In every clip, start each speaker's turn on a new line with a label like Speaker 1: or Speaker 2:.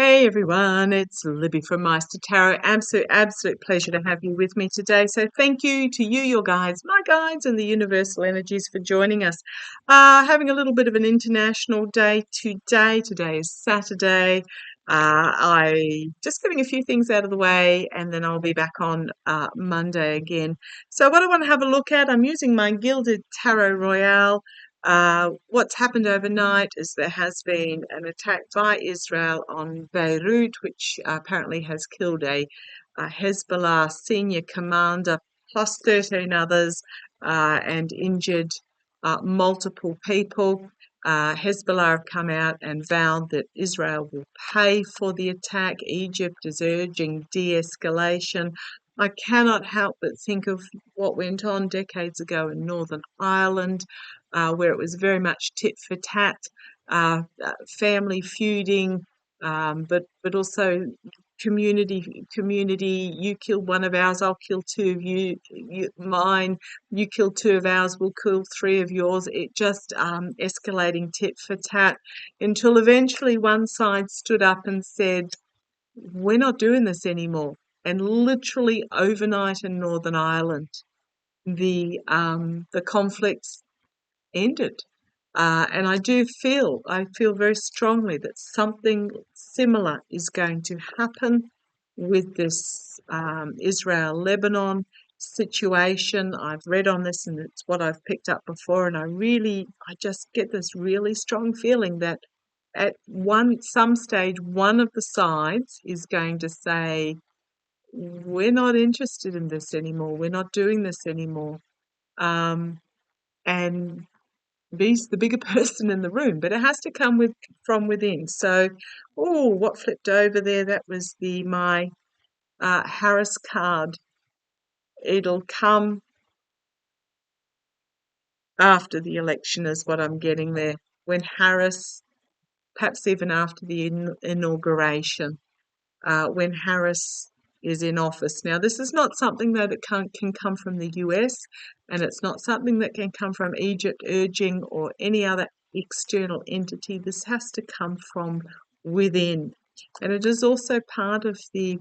Speaker 1: Hey everyone, it's Libby from Meister Tarot. Absolute pleasure to have you with me today. So thank you to you, your guides, my guides, and the universal energies for joining us. Having a little bit of an international day today. Today is Saturday. I just getting a few things out of the way, and then I'll be back on Monday again. So what I want to have a look at, I'm using my Gilded Tarot Royale. What's happened overnight is there has been an attack by Israel on Beirut, which apparently has killed a Hezbollah senior commander plus 13 others and injured multiple people. Hezbollah have come out and vowed that Israel will pay for the attack. Egypt is urging de-escalation. I cannot help but think of what went on decades ago in Northern Ireland, where it was very much tit for tat, family feuding, but also community. You kill one of ours, I'll kill two of mine. You kill two of ours, we'll kill three of yours. It just escalating tit for tat until eventually one side stood up and said, "We're not doing this anymore." And literally overnight in Northern Ireland, the conflicts ended. And I feel very strongly that something similar is going to happen with this Israel-Lebanon situation. I've read on this and it's what I've picked up before, and I just get this really strong feeling that at some stage, one of the sides is going to say, "We're not interested in this anymore. We're not doing this anymore." And B's the bigger person in the room, but it has to come from within. So, what flipped over there? That was my Harris card. It'll come after the election, is what I'm getting there. When Harris, perhaps even after the inauguration, when Harris is in office. Now, this is not something that can come from the US, and it's not something that can come from Egypt urging or any other external entity. This has to come from within. And it is also part of the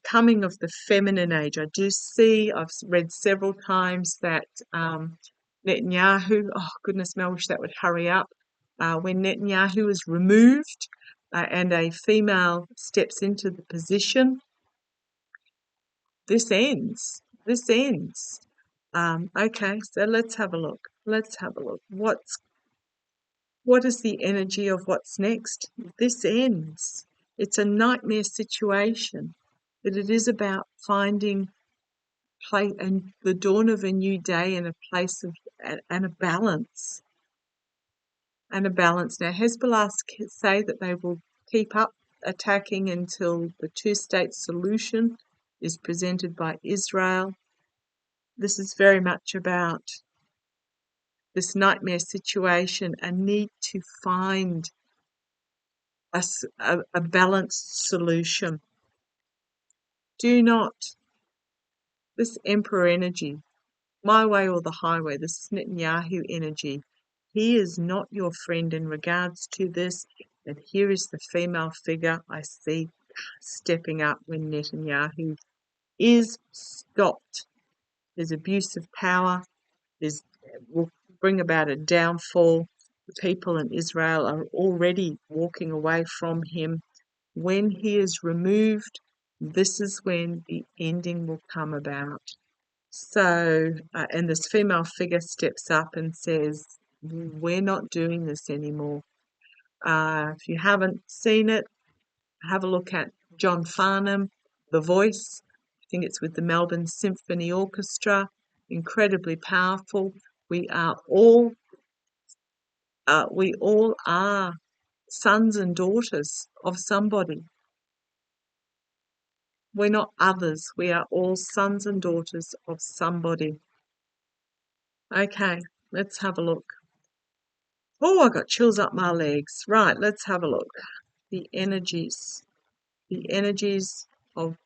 Speaker 1: coming of the feminine age. I've read several times that Netanyahu, oh goodness me, I wish that would hurry up. When Netanyahu is removed, and a female steps into the position, this ends. This ends. Okay, so let's have a look. What is the energy of what's next? This ends. It's a nightmare situation, but it is about finding place and the dawn of a new day and a place of and a balance. Now, Hezbollah say that they will keep up attacking until the two-state solution is presented by Israel. This is very much about this nightmare situation, a need to find a balanced solution. This Emperor energy, my way or the highway, this Netanyahu energy, he is not your friend in regards to this. And here is the female figure I see stepping up when Netanyahu is stopped. His abuse of power will bring about a downfall. The people in Israel are already walking away from him. When he is removed, this is when the ending will come about. So, and this female figure steps up and says, "We're not doing this anymore." If you haven't seen it, have a look at John Farnham, The Voice. I think it's with the Melbourne Symphony Orchestra. Incredibly powerful. We all are sons and daughters of somebody. We're not others. We are all sons and daughters of somebody. Okay, let's have a look. Oh, I got chills up my legs. Right, let's have a look. The energies of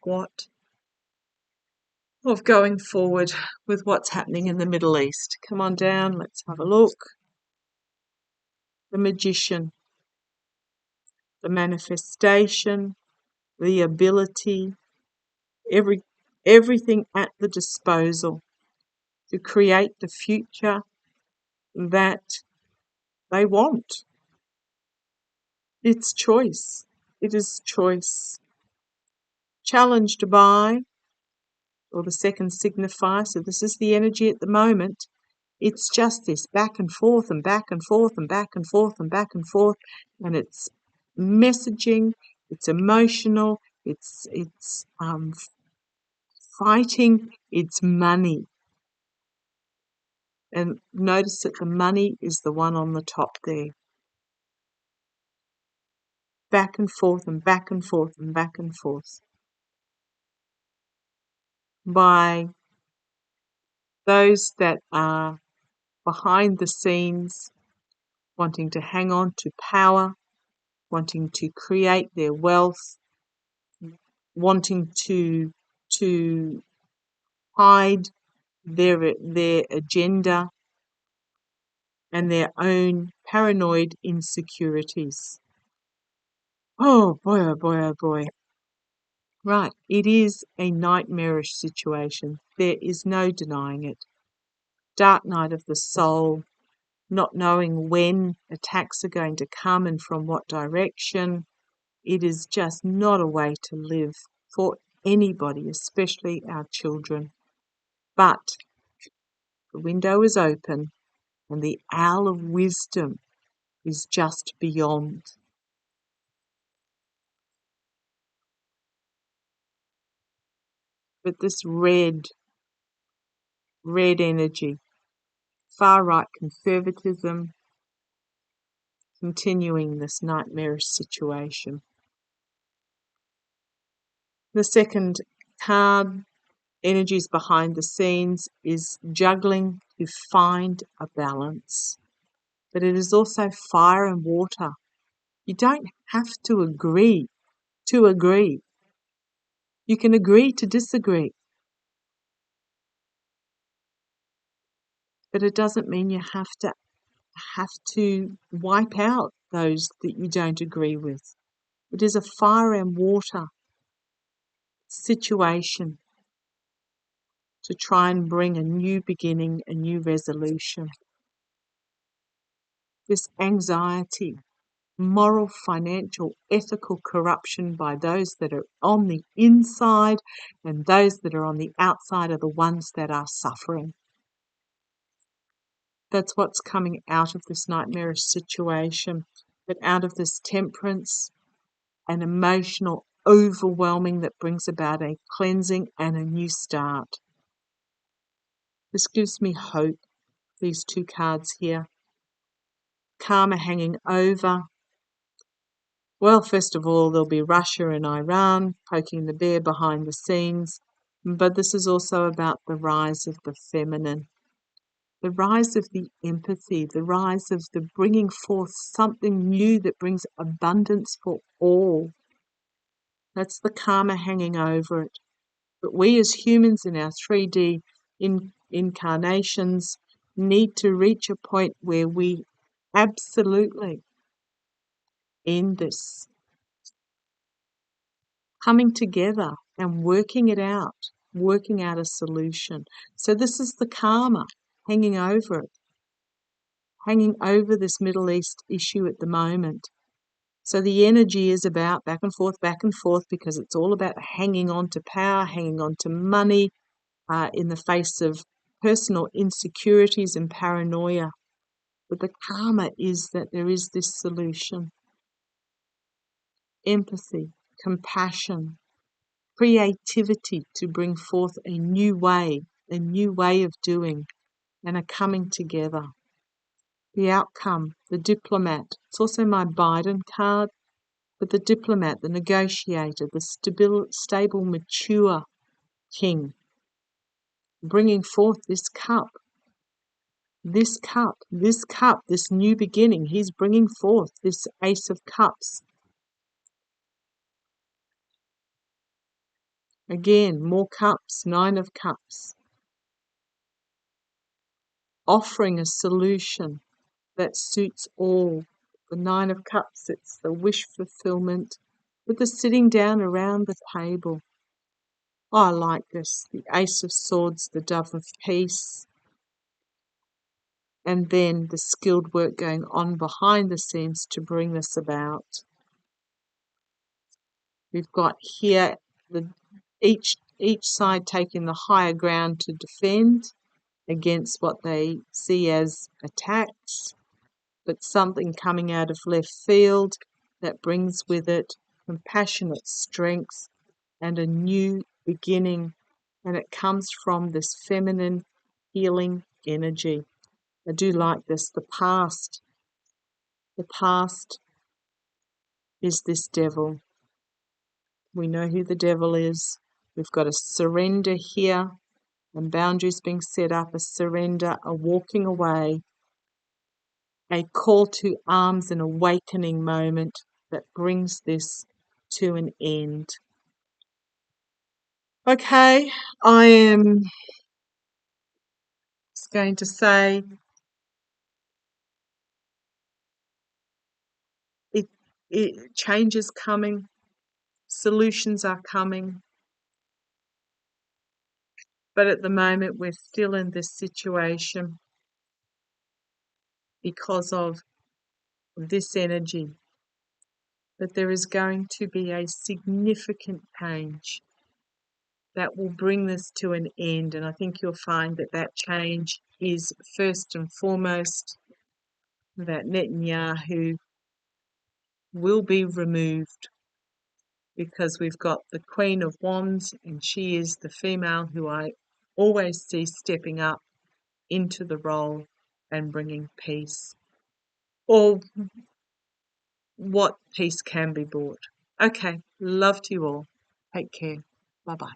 Speaker 1: going forward with what's happening in the Middle East. Come on down, let's have a look. The Magician. the manifestation, the ability, everything at the disposal to create the future that they want. It's choice. It is choice. Challenged by, or the second signifier, so this is the energy at the moment. It's just this back and forth and back and forth and back and forth and back and forth, and it's messaging, it's emotional, it's fighting, it's money. And notice that the money is the one on the top there. Back and forth and back and forth and back and forth. By those that are behind the scenes, wanting to hang on to power, wanting to create their wealth, wanting to hide their agenda and their own paranoid insecurities. Oh boy, oh boy, oh boy. Right, it is a nightmarish situation. There is no denying it. Dark night of the soul, not knowing when attacks are going to come and from what direction. It is just not a way to live for anybody, especially our children. But the window is open and the owl of wisdom is just beyond. But this red energy, far-right conservatism, continuing this nightmarish situation. The second card, energies behind the scenes, is juggling to find a balance. But it is also fire and water. You don't have to agree to agree. You can agree to disagree. But it doesn't mean you have to wipe out those that you don't agree with. It is a fire and water situation to try and bring a new beginning, a new resolution. This anxiety, moral, financial, ethical corruption by those that are on the inside, and those that are on the outside are the ones that are suffering. That's what's coming out of this nightmarish situation. But out of this temperance, an emotional overwhelming that brings about a cleansing and a new start. This gives me hope, these two cards here. Karma hanging over. Well, first of all, there'll be Russia and Iran poking the bear behind the scenes. But this is also about the rise of the feminine, the rise of the empathy, the rise of the bringing forth something new that brings abundance for all. That's the karma hanging over it. But we as humans in our 3D incarnations need to reach a point where we absolutely end this. Coming together and working out a solution. So this is the karma hanging over it, hanging over this Middle East issue at the moment. So the energy is about back and forth, because it's all about hanging on to power, hanging on to money, in the face of personal insecurities and paranoia. But the karma is that there is this solution. Empathy, compassion, creativity to bring forth a new way of doing, and a coming together. The outcome, the diplomat. It's also my Biden card, but the diplomat, the negotiator, the stable, mature king, bringing forth this cup, this new beginning. He's bringing forth this Ace of Cups. Again, more cups, 9 of Cups. Offering a solution that suits all, The Nine of Cups, it's the wish fulfillment with the sitting down around the table. Oh, I like this. The Ace of Swords, the Dove of Peace, and then the skilled work going on behind the scenes to bring this about. We've got here each side taking the higher ground to defend against what they see as attacks, but something coming out of left field that brings with it compassionate strength and a new beginning, and it comes from this feminine healing energy. I do like this. The past is this devil. We know who the devil is. We've got a surrender here and boundaries being set up, a surrender, a walking away, a call to arms, an awakening moment that brings this to an end. Okay, I am just going to say change is coming, solutions are coming, but at the moment we're still in this situation because of this energy. But there is going to be a significant change that will bring this to an end, and I think you'll find that that change is first and foremost that Netanyahu will be removed, because we've got the Queen of Wands, and she is the female who I always see stepping up into the role and bringing peace, or what peace can be brought. Okay, love to you all. Take care. Bye-bye.